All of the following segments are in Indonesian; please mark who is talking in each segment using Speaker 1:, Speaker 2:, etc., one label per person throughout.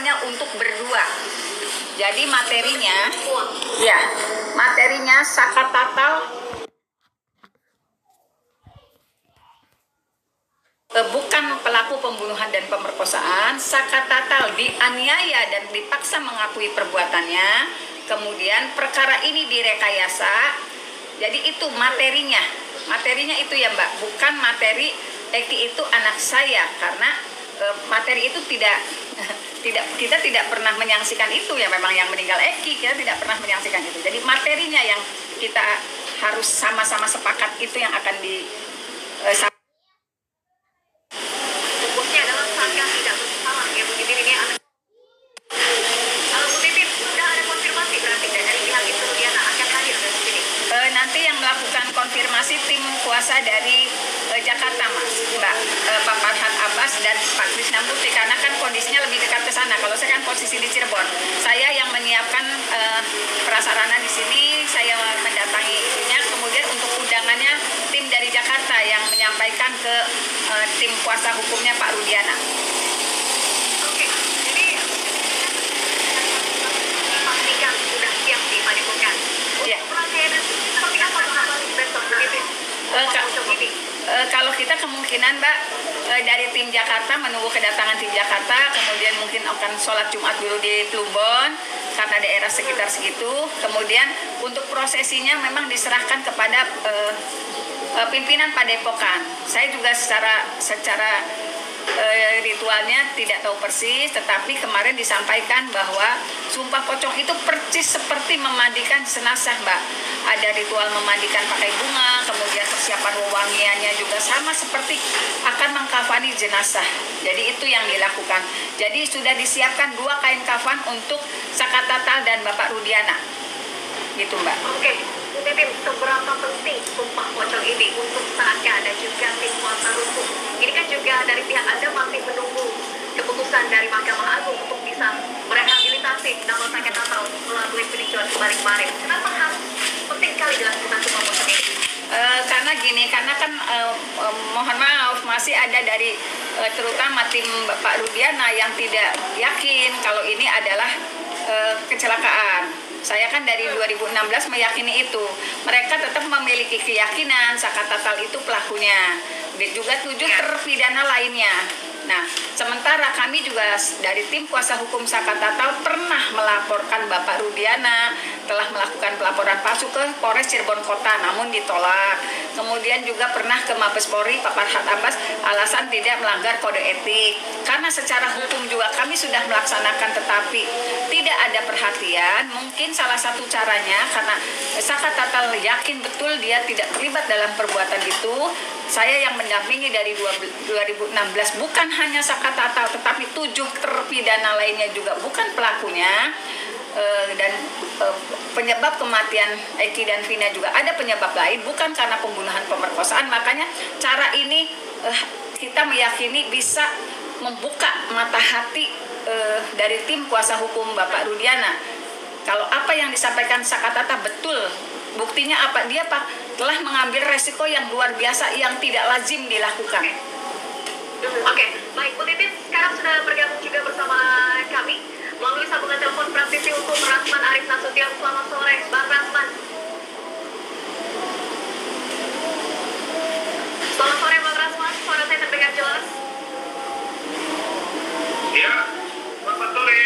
Speaker 1: hanya untuk berdua. Jadi materinya, ya, materinya Saka Tatal bukan pelaku pembunuhan dan pemerkosaan. Saka Tatal dianiaya dan dipaksa mengakui perbuatannya. Kemudian perkara ini direkayasa. Jadi itu materinya. Materinya itu ya Mbak, bukan materi Eki itu anak saya, karena materi itu kita tidak pernah menyaksikan itu ya, memang yang meninggal Eki, kita tidak pernah menyaksikan itu. Jadi materinya yang kita harus sama-sama sepakat itu yang akan di
Speaker 2: fokusnya adalah Saka tidak bersalah ya Bu Titin ini. Kalau Bu Titin sudah ada konfirmasi berarti dari pihak Indonesia akan hadir di sini.
Speaker 1: Nanti yang melakukan konfirmasi tim kuasa dari Jakarta Mas, Mbak, Pak Farhad Abbas dan Pak Krisnamurti, karena kan kondisinya lebih dekat ke sana. Kalau saya kan posisi di Cirebon, saya yang menyiapkan prasarana di sini, saya mendatangi itunya. Kemudian untuk undangannya tim dari Jakarta yang menyampaikan ke tim kuasa hukumnya Pak Rudiana.
Speaker 2: Oke, jadi pastikan sudah siap di Padepokan.
Speaker 1: Iya.
Speaker 2: Rangkaian seperti apa besok begitu?
Speaker 1: Kalau kita kemungkinan Mbak dari tim Jakarta menunggu kedatangan tim Jakarta, kemudian mungkin akan sholat Jumat dulu di Plumbon karena daerah sekitar segitu. Kemudian untuk prosesinya memang diserahkan kepada pimpinan Padepokan. Saya juga secara ritualnya tidak tahu persis, tetapi kemarin disampaikan bahwa sumpah pocong itu persis seperti memandikan jenazah Mbak. Ada ritual memandikan pakai bunga, kemudian persiapan wewangiannya juga sama seperti akan mengkafani jenazah. Jadi itu yang dilakukan. Jadi sudah disiapkan 2 kain kafan untuk Saka Tatal dan Bapak Rudiana. Gitu Mbak.
Speaker 2: Oke, Bu Titin, seberapa penting sumpah pocong ini untuk Saka dan juga tim kuasa hukum? Ini kan juga dari pihak Anda masih menunggu keputusan dari Mahkamah Agung untuk bisa merehabilitasi nama Saka Tatal melalui peninjauan kemarin. Kenapa harus penting kali dilakukan sumpah pocong ini?
Speaker 1: Karena kan mohon maaf masih ada dari terutama tim Bapak Rudiana yang tidak yakin kalau ini adalah kecelakaan. Saya kan dari 2016 meyakini itu. Mereka tetap memiliki keyakinan Saka Tatal itu pelakunya. Juga 7 terpidana lainnya. Nah, sementara kami juga dari tim kuasa hukum Saka Tatal pernah melaporkan Bapak Rudiana telah melakukan pelaporan palsu ke Polres Cirebon Kota, namun ditolak. Kemudian juga pernah ke Mabes Polri Pak Farhad Abbas, alasan tidak melanggar kode etik. Karena secara hukum juga kami sudah melaksanakan, tetapi tidak ada perhatian. Mungkin salah satu caranya karena Saka Tatal yakin betul dia tidak terlibat dalam perbuatan itu. Saya yang mendampingi dari 2016 bukan hanya Saka Tatal, tetapi 7 terpidana lainnya juga bukan pelakunya. Dan penyebab kematian Eki dan Vina juga ada penyebab lain, bukan karena pembunuhan pemerkosaan. Makanya cara ini kita meyakini bisa membuka mata hati dari tim kuasa hukum Bapak Rudiana. Kalau apa yang disampaikan Saka Tatal betul, buktinya apa? Dia telah mengambil resiko yang luar biasa yang tidak lazim dilakukan.
Speaker 2: Oke, baik Bu Titin, sekarang sudah bergabung juga bersama kami melalui sambungan telepon praktisi hukum Rasman Arif Nasution. Selamat sore, Bang Rasman. Selamat sore, Bang Rasman. Suara saya terdengar jelas?
Speaker 3: Ya, selamat sore.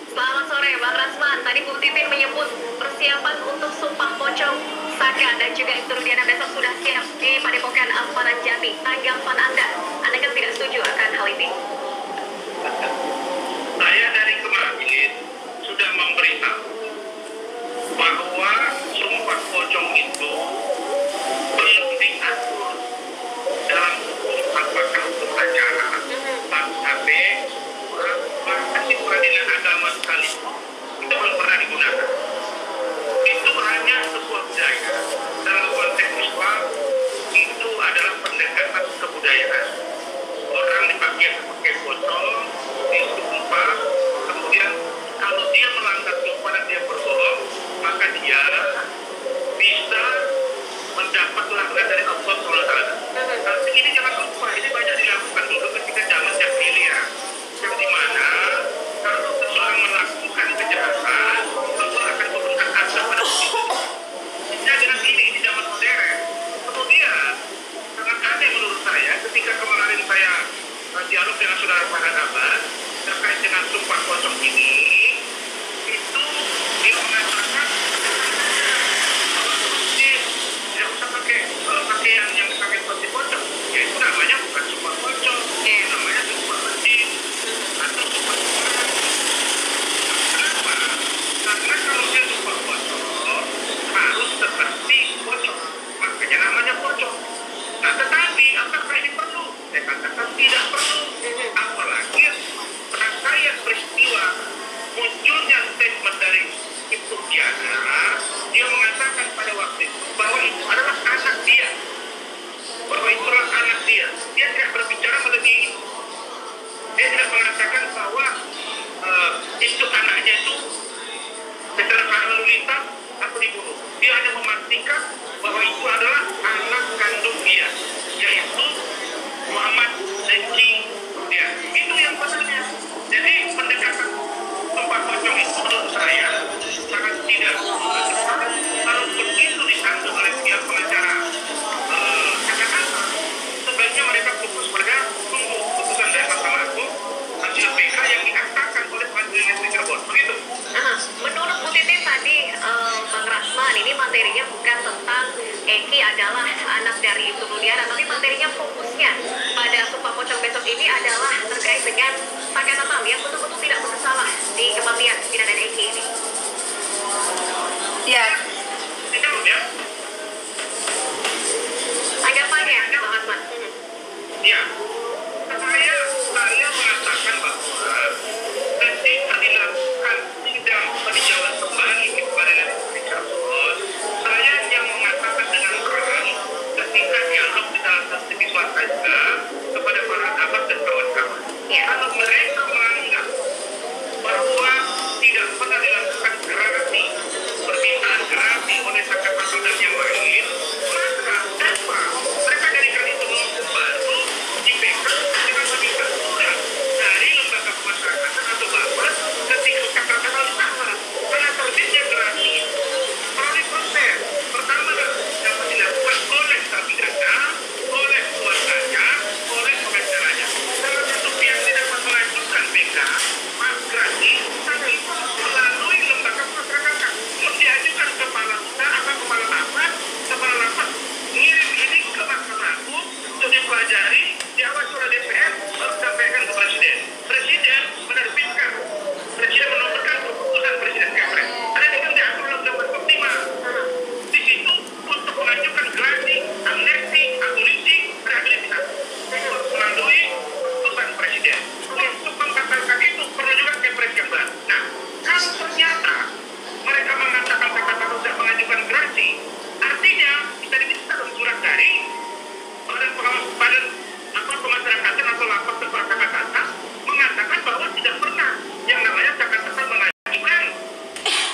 Speaker 2: Selamat sore, Bang Rasman. Tadi Bu Titin menyebut persiapan untuk sumpah pocong Saka dan juga Ibtu Rudiana besok sudah siap di Padepokan Amparan Jati. Tanggapan Anda kan tidak setuju akan hal ini?
Speaker 3: Saya dari kemarin sudah memberitahu bahwa sumpah pocong itu belum diatur dalam hukum, apakah hukum acara, KUHP, bahkan di peradilan agama sekalipun itu belum pernah digunakan. Itu hanya sebuah budaya. Dalam konteks Islam itu adalah pendekatan kebudayaan. Orang dipakai pocong, disumpah, kemudian kalau dia melanggar sumpah dan dia berbohong, maka dia bisa mendapat laknat dari Allah SWT. Tapi ini jangan lupa, ini banyak dilakukan dulu ketika zaman jahiliyah, yang dimana kalau dengan sumpah pocong ini itu dia mengatakan tidak usah pakai pakaian yang dipakai seperti pocong, ya itu namanya bukan sumpah pocong, itu namanya sumpah masjid atau sumpah Quran. Kenapa? Karena kalau dia sumpah pocong harus seperti pocong, makanya namanya pocong. Nah, tetapi apakah ini perlu? Saya katakan tidak perlu. Apalagi rangkaian peristiwa munculnya statement dari Ibu Diana, dia mengatakan pada waktu itu bahwa itu adalah anak dia, bahwa itu adalah anak dia. Dia tidak berbicara melebihi. Dia tidak mengatakan bahwa itu anaknya itu kecelakaan lalu lintas atau dibunuh. Dia hanya memastikan bahwa itu adalah anak kandung dia, yaitu Muhammad Zenci. Ya, itu yang benar. Jadi pendekatan sumpah pocong itu menurut saya sangat tidak tepat. Kalau begitu disangka oleh pihak pengacara kata-kata, sebaiknya mereka fokus pada tunggu putusan dari Mahkamah Agung hasil PK yang dikatakan oleh Pengadilan Negeri Cirebon. Begitu.
Speaker 2: Menurut Bu Titin tadi, Bang Rasman, ini materinya bukan tentang Eki adalah anak dari Ibu Rudiana, tapi materinya fokusnya pada sumpah pocong besok ini adalah terkait dengan Saka Natal yang betul-betul tidak bersalah di kematian Vina dan Eki ini.
Speaker 1: Ya,
Speaker 3: Dijawab ya.
Speaker 2: Tanggapannya, Bang Rasman.
Speaker 3: Ya, saya mengatakan bahwa ketika dilakukan sidang peninjauan kembali di Pengadilan Negeri Cirebon, saya yang mengatakan dengan keras ketika dialog di dalam TV swasta kepada para sahabat dan kawan-kawan. Kalau mereka menganggap bahwa tidak pernah dilakukan gerasi, permintaan gerasi oleh Saka Natal dan yang lain, maka apa? Mereka jadikan itu norma baru di PK dengan meminta surat dari lembaga pemasyarakatan atau Bapak ketika Saka Natal ditangkap. Karena terbitnya gerasi itu melalui proses. Pertama, dapat dilakukan oleh terpidana, oleh keluarganya, oleh pengacaranya. Salah satu pihak tidak dapat mengajukan PK, gerasi, tapi melalui lembaga pemasyarakatan. Diajukan kepala usaha atau kepala lapas, ngirim ini ke Mahkamah Agung untuk dipelajari, diawasi oleh DPR, baru sampaikan ke Presiden. Presiden menerbitkan, Presiden menomorkan keputusan Presiden Kepres. Ada yang diatur dalam Undang-Undang 45. Di situ untuk mengajukan gerasi, amnesti, abolisi, rehabilitasi. Melalui keputusan Presiden. Untuk membatalkan itu perlu juga Kepres yang baru. Nah, kalau ternyata mereka mengatakan Saka Natal tidak mengajukan gerasi, artinya kita diminta surat dari badan pemasyarakatan atau lapas tempat Saka Natal mengatakan bahwa tidak pernah yang namanya Saka Natal mengajukan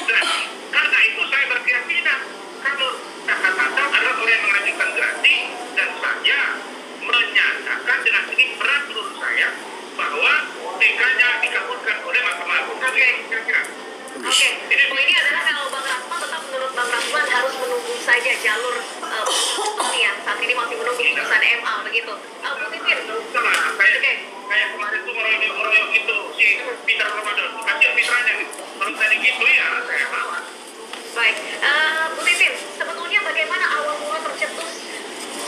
Speaker 3: gerasi. Karena itu saya berkeyakinan kalau Saka Natal adalah orang yang mengajukan gerasi, dan saya menyatakan dengan ini berat menurut saya bahwa PK-nya dikabulkan oleh Mahkamah Agung. Oke, kira-kira.
Speaker 2: Oke, ini adalah kalau Bang Rasman tetap menurut Bang Rasman harus menunggu saja jalur seperti yang saat ini masih menunggu putusan MA begitu. Bu Titin.
Speaker 3: Kayak kemarin tuh ngeroyok itu si Peter Ramadan, kasihan mitranya gitu. Kalau tadi gitu ya saya lawan.
Speaker 2: Baik, Bu Titin, sebetulnya bagaimana awal mula tercetus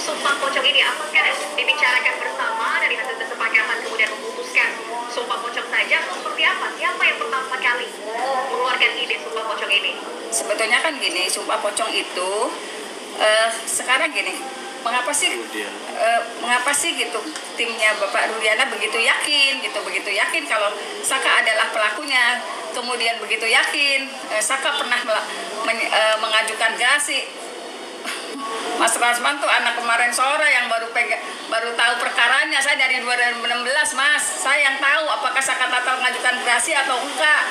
Speaker 2: sumpah pocong ini? Apakah dibicarakan bersama dari hasil kesepakatan kemudian memutuskan sumpah pocong saja atau seperti apa? Siapa yang pertama kali mengeluarkan ide sumpah pocong ini?
Speaker 1: sebetulnya kan gini, sumpah pocong itu sekarang gini, mengapa sih gitu timnya Bapak Rudiana begitu yakin kalau Saka adalah pelakunya, kemudian begitu yakin Saka pernah mengajukan gerasi. Mas Rasman tuh anak kemarin sore yang baru tahu perkaranya. Saya dari 2016, Mas. Saya yang tahu apakah Saka Natal mengajukan gerasi atau enggak.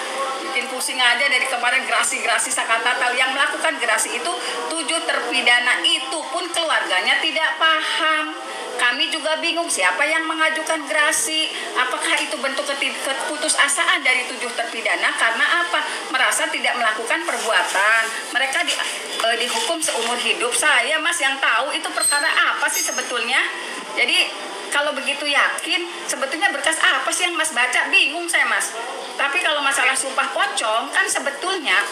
Speaker 1: Bikin pusing aja dari kemarin gerasi Saka Natal. Yang melakukan gerasi itu 7 terpidana, itu pun keluarganya tidak paham. Kami juga bingung siapa yang mengajukan gerasi. Apakah itu bentuk keputusasaan dari 7 terpidana karena apa? Merasa tidak melakukan perbuatan. Mereka dihukum seumur hidup. Saya, Mas, yang tahu itu perkara apa sih sebetulnya. Jadi kalau begitu yakin, sebetulnya berkas apa sih yang Mas baca? Bingung saya, Mas. pocong kan sebetulnya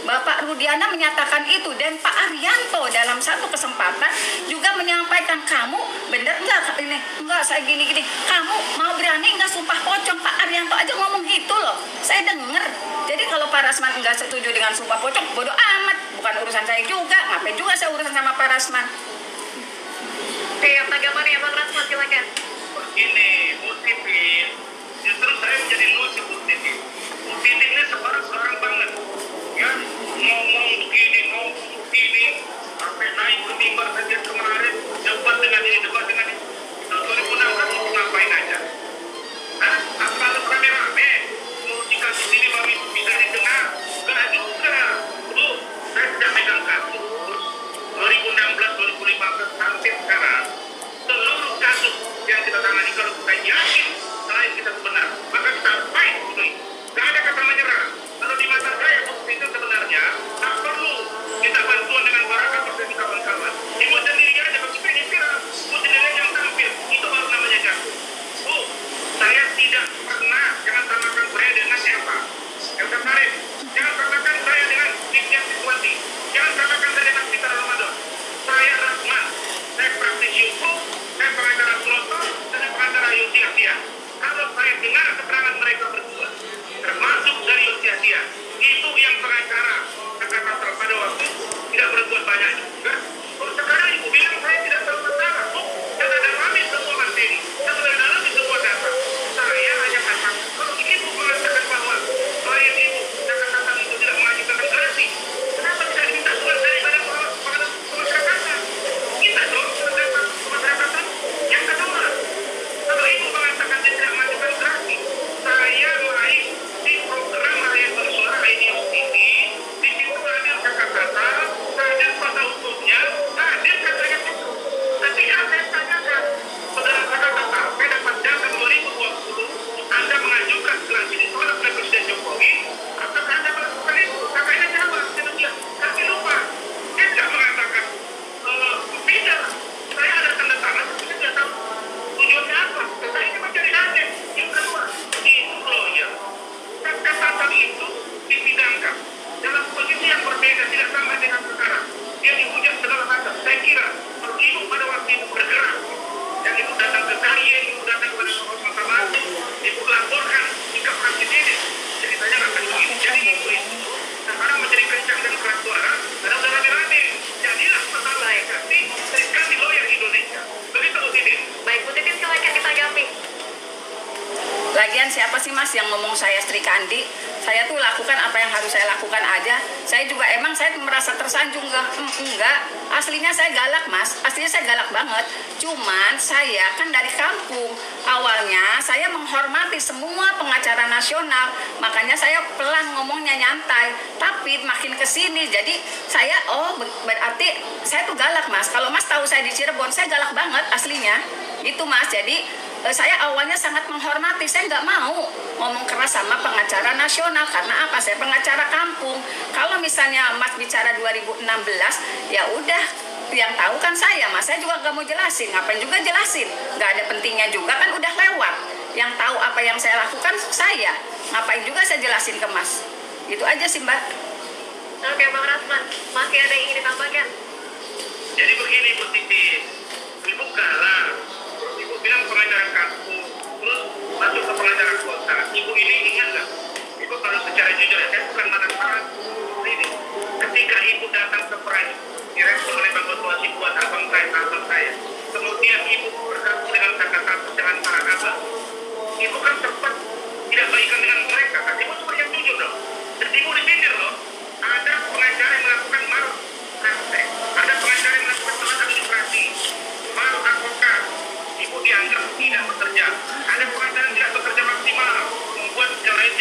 Speaker 1: Bapak Rudiana menyatakan itu, dan Pak Arianto dalam satu kesempatan juga menyampaikan, kamu bener nggak ini, nggak saya gini-gini, kamu mau berani nggak sumpah pocong. Pak Arianto aja ngomong gitu loh, saya denger. Jadi kalau Pak Rasman nggak setuju dengan sumpah pocong, bodoh amat, bukan urusan saya juga, ngapain juga saya urusan sama Pak Rasman.
Speaker 2: Oke, tanggapannya Bang Rasman, silakan.
Speaker 3: Ini positif, justru saya menjadi lucu positif. Positifnya sekarang banget, ya ngomong begini, sampai naik ke mimbar saja kemarin, debat dengan ini. 2016 mau ngapain aja? Hah? Apa harus rame-rame? Mau dikasih sini baru bisa didengar? Enggak juga. Lu, saya sudah megang kasus 2016, 2015 sampai sekarang. Seluruh kasus yang kita tangani, kalau kita yakin selain kita benar, maka kita fight dulu. Gak ada kata menyerah. Kalau di mata saya bukti itu sebenarnya tak perlu kita bantuan dengan para seperti kawan-kawan. Ibu sendiri aja begitu ini viral, ibu sendiri yang tampil, itu baru namanya jago. Bu, saya tidak pernah, jangan samakan saya dengan siapa. Elsa Sarif, jangan samakan saya dengan Cynthia Siswati, jangan samakan saya dengan Citra Ramadan. Saya Rasman, saya praktisi hukum, saya pengacara Suroto, saya pengacara Yusri Aktia. Kalau saya dengar keterangan mereka berdua, termasuk dari Yusri Aktia, itu yang pengacara kata pada waktu tidak berbuat banyak juga. Kalau sekarang ibu bilang saya tidak tahu masalah, bu, saya sudah dalami semua materi, saya sudah dalami semua data. Saya hanya katakan, kalau ibu mengatakan bahwa klien ibu kata-kata itu tidak mengajukan gerasi, kenapa tidak diminta surat dari badan pemasyarakatan? Kita dong surat pemasyarakatan. Yang kedua, kalau ibu mengatakan dia tidak mengajukan gerasi, saya main di program Rakyat Bersuara IDIOS TV, di situ ada kata-kata, ada pada hukumnya, ada kata-kata itu. Ketika saya tanyakan, saudara kata-kata, saya dapat data 2020, Anda mengajukan gerasi ditolak oleh Presiden Jokowi, apakah Anda melakukan itu? Kakaknya jawab, dia kami lupa. Dia tidak mengatakan, tidak, saya ada tanda tangan, tapi saya tidak tahu tujuannya apa. Nah, ini menjadi aneh. Yang kedua, itu lawyer. Kata-kata itu dipidangkan dalam posisi yang berbeda, tidak sama dengan sekarang. Dia dihujat segala macam. Saya kira kalau ibu pada waktu itu bergerak, dan ibu datang ke Karya, ibu datang kepada Mahkamah Agung, ibu laporkan sikap presiden, ceritanya nggak akan begini. Jadi ibu itu sekarang menjadi kencang dan keras suara, karena udah rame-rame. Jadilah masalah yang kasih dari lawyer Indonesia. Begitu Bu Titin.
Speaker 2: Baik, Bu Titin, silakan ditanggapi.
Speaker 1: Lagian siapa sih Mas yang ngomong saya Sri Kandi? Saya tuh lakukan apa yang harus saya lakukan aja. Saya juga emang saya merasa tersanjung enggak. Aslinya saya galak Mas, aslinya saya galak banget. Cuman saya kan dari kampung. Awalnya saya menghormati semua pengacara nasional. Makanya saya pelan ngomongnya, nyantai. Tapi makin kesini jadi saya berarti saya tuh galak Mas. Kalau Mas tahu saya di Cirebon, saya galak banget aslinya. Itu Mas, jadi saya awalnya sangat menghormati, saya nggak mau ngomong keras sama pengacara nasional. Karena apa? Saya pengacara kampung. Kalau misalnya Mas bicara 2016, ya udah, yang tahu kan saya, Mas. Saya juga nggak mau jelasin, ngapain juga jelasin, nggak ada pentingnya juga, kan udah lewat. Yang tahu apa yang saya lakukan saya, ngapain juga saya jelasin ke Mas. Itu aja sih Mbak.
Speaker 2: Oke, Bang Rasman, masih ada yang ingin ditambahkan?
Speaker 3: Jadi begini Bu Titi, ibu kalah. Ibu bilang pengacara kampung, terus masuk ke pengacara kota. Ibu ini ingat nggak? Ibu kalau secara jujur ya, saya bukan manfaat ini. Ketika ibu datang ke Pride, direspon oleh Bang Situasi buat abang saya. Kemudian ibu bergabung dengan kata-kata dengan para abang. Ibu kan sempat tidak baikan dengan mereka. Kan ibu cuma yang jujur dong. Dan ibu dipindir loh. Ada pengacara yang melakukan mal praktek, ada pengacara yang melakukan salah administrasi, mal advokat. Ibu dianggap tidak bekerja. Ada pengacara yang tidak bekerja maksimal, membuat yang lain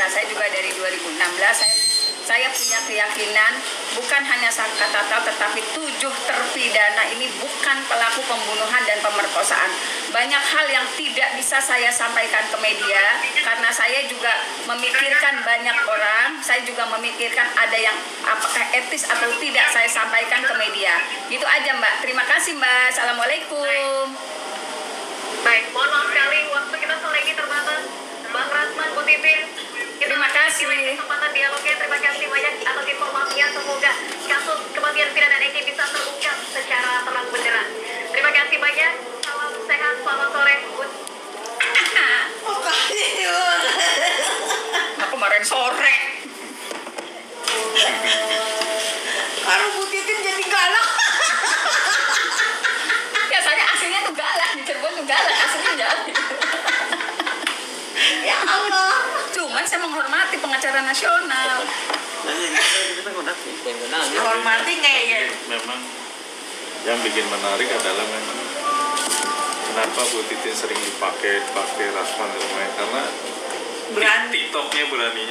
Speaker 1: saya juga dari 2016 saya punya keyakinan bukan hanya Saka Tatal tetapi 7 terpidana ini bukan pelaku pembunuhan dan pemerkosaan. Banyak hal yang tidak bisa saya sampaikan ke media karena saya juga memikirkan banyak orang, saya juga memikirkan ada yang apakah etis atau tidak saya sampaikan ke media. Gitu aja Mbak. Terima kasih Mbak. Assalamualaikum.
Speaker 2: Baik, mohon maaf sekali waktu kita sore ini terbatas. Bang Rasman, Bu Titin,
Speaker 1: Terima kasih.
Speaker 2: Kesempatan dialognya, terima kasih banyak atas informasinya. Semoga kasus kematian Vina dan Eki bisa terungkap secara terang benderang. Terima kasih banyak. Salam sehat, selamat sore, Bu.
Speaker 1: Aku kemarin sore.
Speaker 4: Kalau Bu Titin jadi galak.
Speaker 1: Biasanya aslinya tuh galak, di Cirebon tuh galak, aslinya galak.
Speaker 4: Ya Allah.
Speaker 1: Cuman saya menghormati pengacara nasional.
Speaker 4: Hormati ngeyel.
Speaker 5: Memang yang bikin menarik adalah memang kenapa Bu Titin sering dipakai Rasman dan lain, karena
Speaker 4: Berani.
Speaker 5: TikToknya berani.